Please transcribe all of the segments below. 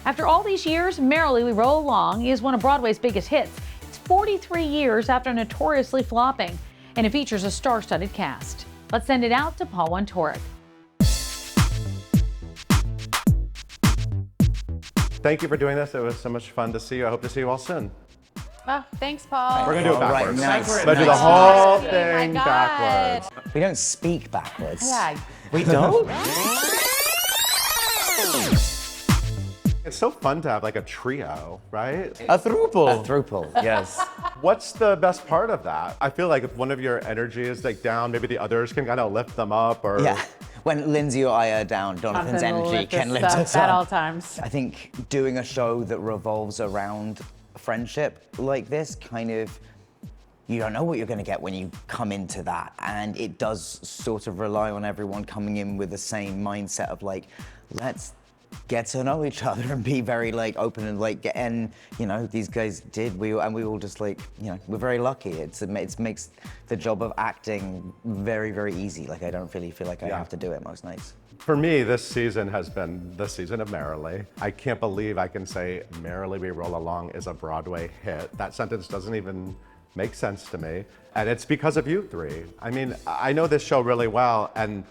After all these years, Merrily We Roll Along is one of Broadway's biggest hits. It's 43 years after notoriously flopping, and it features a star-studded cast. Let's send it out to Paul Wontorek. Thank you for doing this. It was so much fun to see you. I hope to see you all soon. Oh, thanks, Paul. We're going to do it backwards. Right, nice. Let's do the whole thing backwards. We don't speak backwards. Yeah. We don't? It's so fun to have like a trio, right? A throuple, yes. What's the best part of that? I feel like if one of your energy is like down, maybe the others can kind of lift them up or... Yeah. When Lindsay or I are down, Jonathan's energy can lift us at up. all times. I think doing a show that revolves around friendship like this, kind of, you don't know what you're going to get when you come into that. And it does sort of rely on everyone coming in with the same mindset of like, let's get to know each other and be very like open and like, and you know, these guys did, we all just like, you know, we're very lucky. It makes the job of acting very, very easy. Like I don't really feel like I have to do it most nights. For me, this season has been the season of Merrily. I can't believe I can say Merrily We Roll Along is a Broadway hit. That sentence doesn't even make sense to me. And it's because of you three. I mean, I know this show really well, and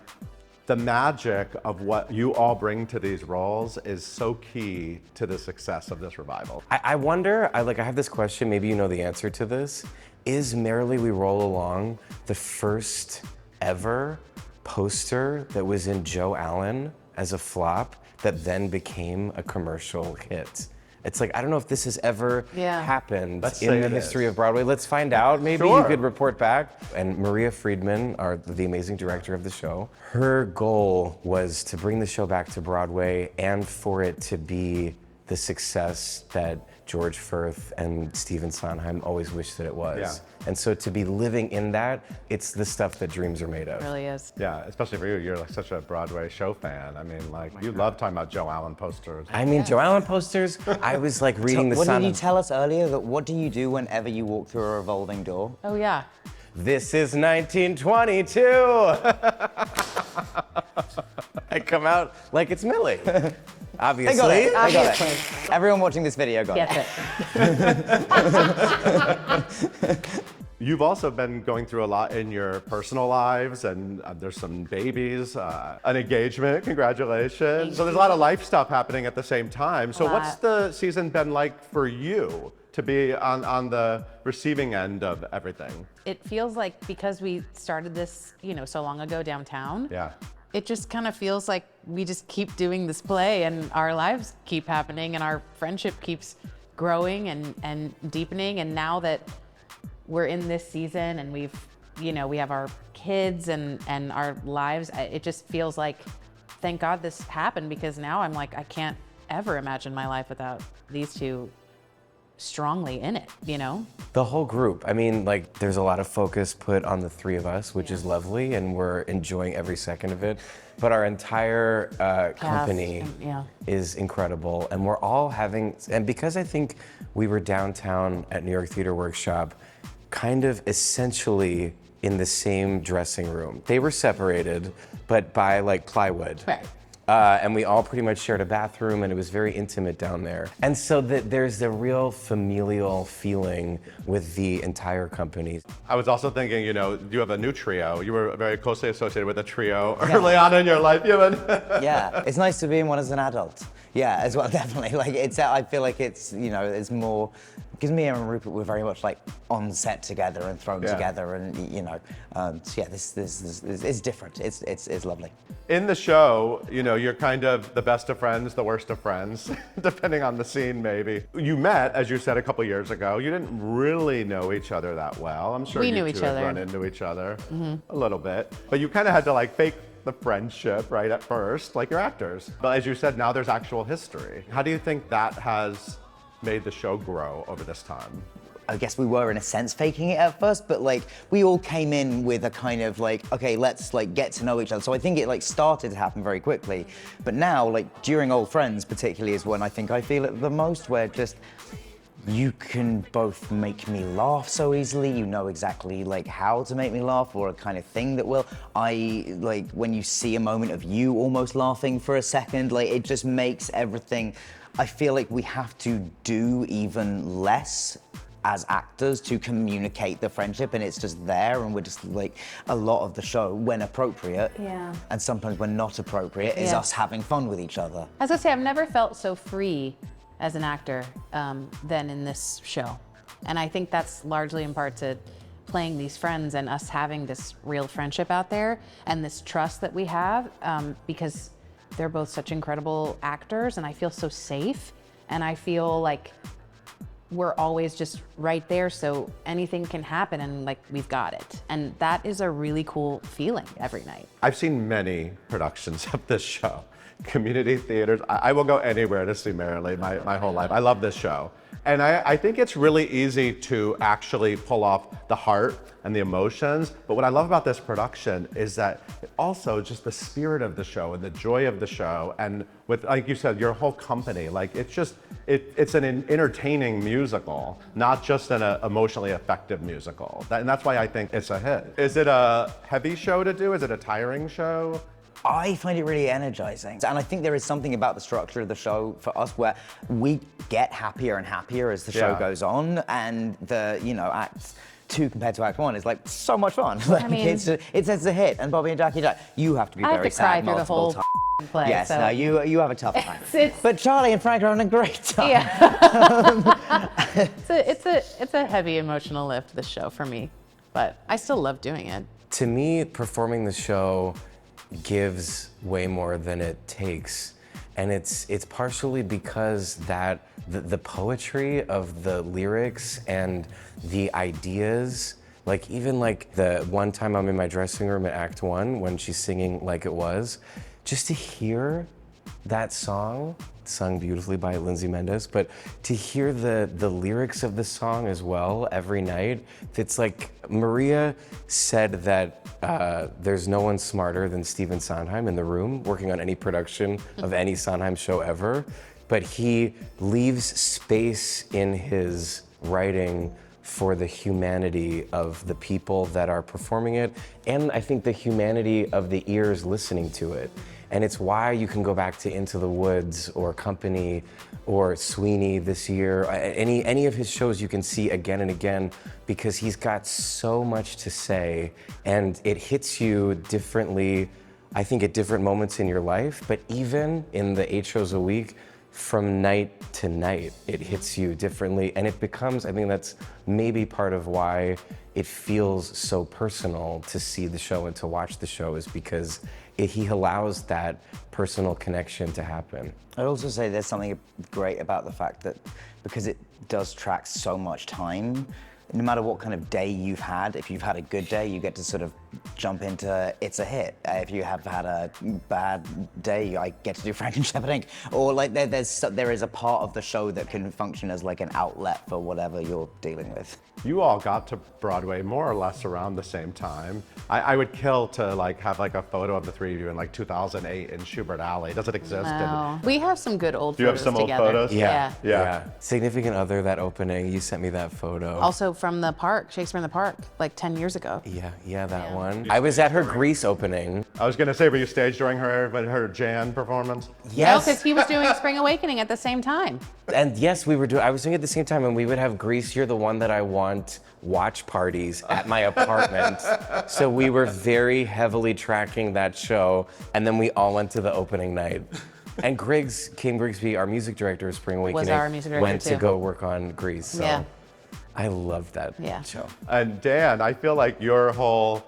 the magic of what you all bring to these roles is so key to the success of this revival. I wonder, I have this question, maybe you know the answer to this. Is Merrily We Roll Along the first ever poster that was in Joe Allen as a flop that then became a commercial hit? It's like, I don't know if this has ever happened in the history of Broadway. Let's find out. Maybe you could report back. And Maria Friedman, the amazing director of the show, her goal was to bring the show back to Broadway and for it to be the success that George Firth and Stephen Sondheim always wished that it was. Yeah. And so to be living in that, it's the stuff that dreams are made of. It really is. Yeah, especially for you, you're like such a Broadway show fan. I mean, like, you love talking about Joe Allen posters. I mean, Joe Allen posters, I was like reading the What Sondheim. did you tell us earlier? That what do you do whenever you walk through a revolving door? Oh, yeah. This is 1922. I come out like it's Millie. Obviously. They got it. Everyone watching this video got Gets it. it. You've also been going through a lot in your personal lives, and there's some babies, an engagement, congratulations. So there's a lot of life stuff happening at the same time. So what's the season been like for you to be on the receiving end of everything? It feels like because we started this, so long ago downtown. Yeah. It just kind of feels like we just keep doing this play and our lives keep happening and our friendship keeps growing and deepening. And now that we're in this season and we have our kids and our lives, it just feels like, thank God this happened, because now I'm like, I can't ever imagine my life without these two strongly in it, The whole group. I mean, there's a lot of focus put on the three of us, which is lovely, and we're enjoying every second of it. But our entire company is incredible, and we're all and because I think we were downtown at New York Theater Workshop, kind of essentially in the same dressing room. They were separated, but by plywood. Right. And we all pretty much shared a bathroom, and it was very intimate down there. And so there's the real familial feeling with the entire company. I was also thinking, you have a new trio. You were very closely associated with a trio early on in your life, Yeah, it's nice to be in one as an adult. Yeah, as well, definitely. I feel like it's, it's more, because me and Rupert were very much on set together and thrown together, and so yeah, this is different. It's lovely. In the show, you're kind of the best of friends, the worst of friends, depending on the scene, maybe. You met, as you said, a couple years ago. You didn't really know each other that well. I'm sure we you knew two each had other. run into each other a little bit, but you kind of had to fake the friendship right at first, like your actors. But as you said, now there's actual history. How do you think that has made the show grow over this time? I guess we were in a sense faking it at first, but we all came in with a kind of okay, let's get to know each other. So I think it started to happen very quickly. But now, during Old Friends particularly is when I think I feel it the most, where just you can both make me laugh so easily, you know exactly like how to make me laugh or a kind of thing that will. Like when you see a moment of you almost laughing for a second, like it just makes everything, I feel like we have to do even less as actors to communicate the friendship, and it's just there, and we're just like, a lot of the show, when appropriate, and sometimes when not appropriate, is us having fun with each other. As I say, I've never felt so free as an actor than in this show. And I think that's largely in part to playing these friends and us having this real friendship out there and this trust that we have, because they're both such incredible actors, and I feel so safe, and I feel like we're always just right there, so anything can happen and like we've got it. And that is a really cool feeling every night. I've seen many productions of this show. Community theaters, I will go anywhere to see Merrily my whole life. I love this show. And I think it's really easy to actually pull off the heart and the emotions. But what I love about this production is that also just the spirit of the show and the joy of the show. And with, like you said, your whole company, like it's an entertaining musical, not just an emotionally effective musical. And that's why I think it's a hit. Is it a heavy show to do? Is it a tiring show? I find it really energizing. And I think there is something about the structure of the show for us where we get happier and happier as the show goes on. And the, Act 2 compared to Act 1 is like so much fun. Like, mean, it's a hit. And Bobby and Jackie, you have to be I have very to cry sad through the multiple whole times. play. Yes, so. no, you have a tough time. It's- But Charlie and Frank are having a great time. Yeah. it's a heavy emotional lift, this show, for me. But I still love doing it. To me, performing the show gives way more than it takes. And it's partially because that the poetry of the lyrics and the ideas, like even like the one time I'm in my dressing room at Act 1 when she's singing Like It Was, just to hear that song, sung beautifully by Lindsay Mendez, but to hear the lyrics of the song as well every night, it's like Maria said that there's no one smarter than Stephen Sondheim in the room working on any production of any Sondheim show ever, but he leaves space in his writing for the humanity of the people that are performing it, and I think the humanity of the ears listening to it. And it's why you can go back to Into the Woods or Company or Sweeney this year. Any of his shows you can see again and again because he's got so much to say and it hits you differently, I think, at different moments in your life. But even in the 8 shows a week, from night to night, it hits you differently. And it becomes, I think that's maybe part of why it feels so personal to see the show and to watch the show, is because he allows that personal connection to happen. I'd also say there's something great about the fact that because it does track so much time, no matter what kind of day you've had, if you've had a good day, you get to sort of jump into It's a Hit. If you have had a bad day, I get to do Frank and Shepherd Inc. Or like there is a part of the show that can function as like an outlet for whatever you're dealing with. You all got to Broadway more or less around the same time. I would kill to like have like a photo of the three of you in like 2008 in Schubert Alley. Does it exist? No. We have some good old Do you have photos some old together. photos? Yeah. Significant Other, that opening, you sent me that photo. Also from the park, Shakespeare in the Park, like 10 years ago. Yeah, that one. I was at her Grease opening. I was gonna say, were you staged during her Jan performance? No, because he was doing Spring Awakening at the same time. And yes, I was doing it at the same time, and we would have Grease, You're the One That I Want watch parties at my apartment. So we were very heavily tracking that show, and then we all went to the opening night. And Kim Grigsby, our music director of Spring Awakening, our music director went too. to go work on Grease. So Yeah. I loved that Yeah. show. And Dan, I feel like your whole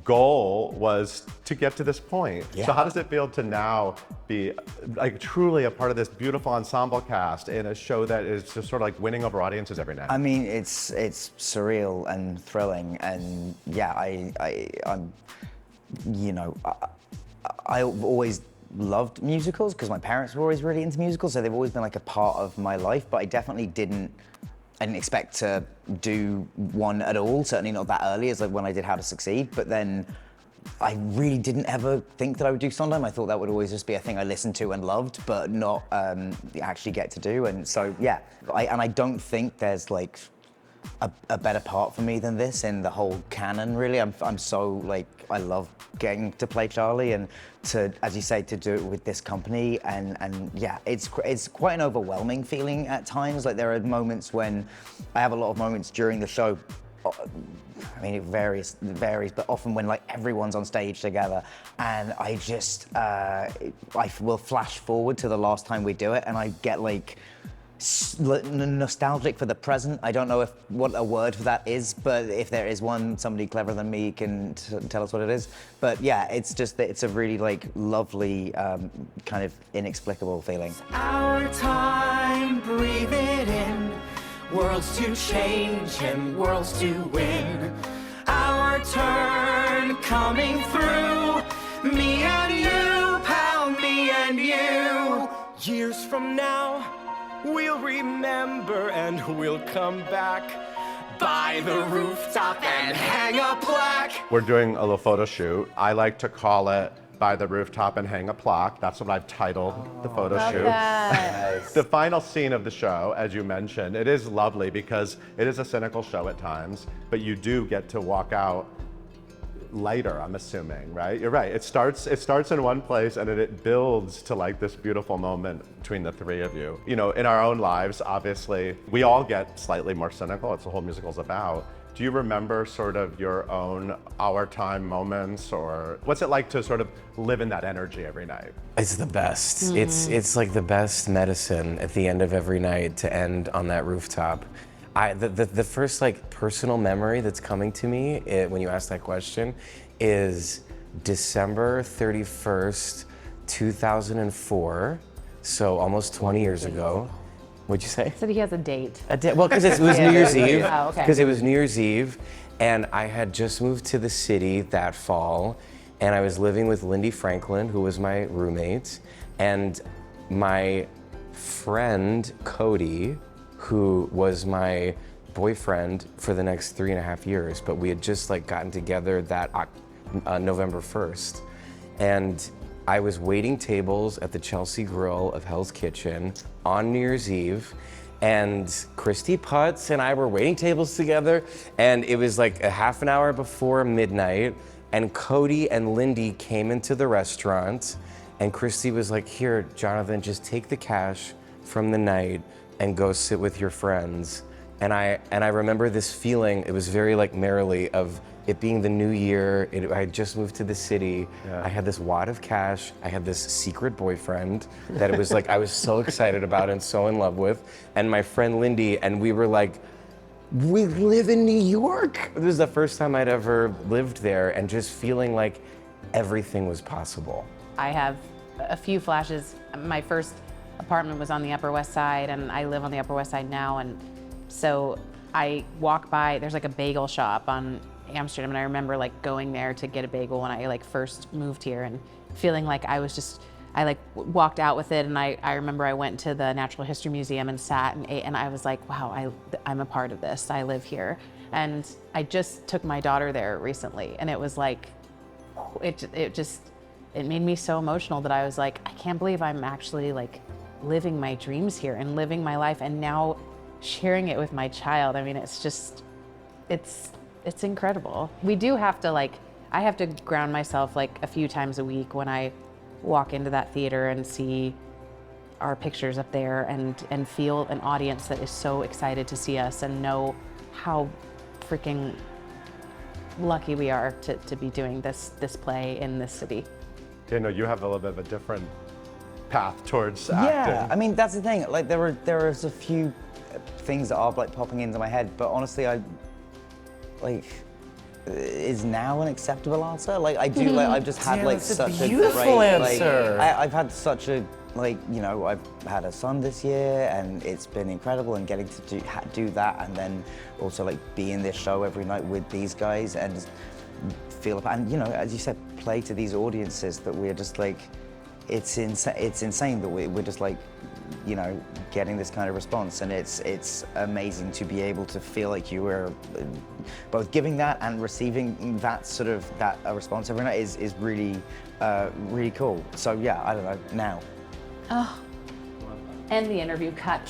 goal was to get to this point. Yeah. So how does it feel to now be like truly a part of this beautiful ensemble cast in a show that is just sort of like winning over audiences every night? I mean, it's surreal and thrilling, and yeah, I'm, I've always loved musicals because my parents were always really into musicals, so they've always been like a part of my life. But I definitely didn't expect to do one at all. Certainly not that early as like when I did How to Succeed. But then I really didn't ever think that I would do Sondheim. I thought that would always just be a thing I listened to and loved, but not actually get to do. And so, yeah, I don't think there's like a better part for me than this in the whole canon, really. I'm so, like, I love getting to play Charlie and to, as you say, to do it with this company. And yeah, it's quite an overwhelming feeling at times. Like, there are moments when, I have a lot of moments during the show, I mean, it varies, but often when like everyone's on stage together, and I just, I will flash forward to the last time we do it, and I get like nostalgic for the present. I don't know what a word for that is, but if there is one, somebody cleverer than me can tell us what it is. But yeah, it's just that it's a really like lovely, kind of inexplicable feeling. Our time, breathe it in. Worlds to change and worlds to win. Our turn coming through. Me and you, pal, me and you. Years from now, we'll remember and we'll come back by the rooftop and hang a plaque. We're doing a little photo shoot. I like to call it By the Rooftop and Hang a Plaque. That's what I've titled the photo shoot. The final scene of the show, as you mentioned, it is lovely because it is a cynical show at times, but you do get to walk out lighter, I'm assuming, right? You're right. It starts in one place and then it builds to like this beautiful moment between the three of you. You know, in our own lives, obviously, we all get slightly more cynical. It's what the whole musical's about. Do you remember sort of your own our time moments, or what's it like to sort of live in that energy every night? It's the best. It's like the best medicine at the end of every night to end on that rooftop. The first like personal memory that's coming to me when you ask that question is December 31st, 2004. So almost 20 years ago. What'd you say? So he has a date. Well, because it was New Year's Eve. Oh, okay. Because it was New Year's Eve, and I had just moved to the city that fall, and I was living with Lindy Franklin, who was my roommate, and my friend Cody, who was my boyfriend for the next 3.5 years, but we had just like gotten together that November 1st, and I was waiting tables at the Chelsea Grill of Hell's Kitchen on New Year's Eve, and Christy Putz and I were waiting tables together, and it was like a half an hour before midnight, and Cody and Lindy came into the restaurant, and Christy was like, "Here, Jonathan, just take the cash from the night and go sit with your friends." And I remember this feeling, it was very like Merrily, of it being the new year. I had just moved to the city. Yeah. I had this wad of cash. I had this secret boyfriend that it was like I was so excited about and so in love with. And my friend Lindy, and we were like, we live in New York. This was the first time I'd ever lived there, and just feeling like everything was possible. I have a few flashes. My first apartment was on the Upper West Side, and I live on the Upper West Side now. And so I walk by, there's like a bagel shop on Amsterdam, and I remember like going there to get a bagel when I like first moved here, and feeling like I like walked out with it. And I remember I went to the Natural History Museum and sat and ate, and I was like, wow, I'm a part of this. I live here. And I just took my daughter there recently, and it was like, it made me so emotional that I was like, I can't believe I'm actually like living my dreams here and living my life, and now sharing it with my child. I mean, it's just, it's incredible. We do have to I have to ground myself like a few times a week when I walk into that theater and see our pictures up there, and feel an audience that is so excited to see us and know how freaking lucky we are to be doing this play in this city. Daniel, you have a little bit of a different path towards acting. Yeah, I mean, that's the thing. Like, there is a few things that are like popping into my head, but honestly, is now an acceptable answer? Like, I do, like, I've just had like such a beautiful great, answer. Like, I've had such a, like, you know, I've had a son this year, and it's been incredible, and getting to do that, and then also like be in this show every night with these guys, and feel, and you know, as you said, play to these audiences that we're just like, it's insane that we're just like, you know, getting this kind of response, and it's amazing to be able to feel like you were both giving that and receiving that sort of response every night is really really cool. So yeah, I don't know now. End the interview. Cut.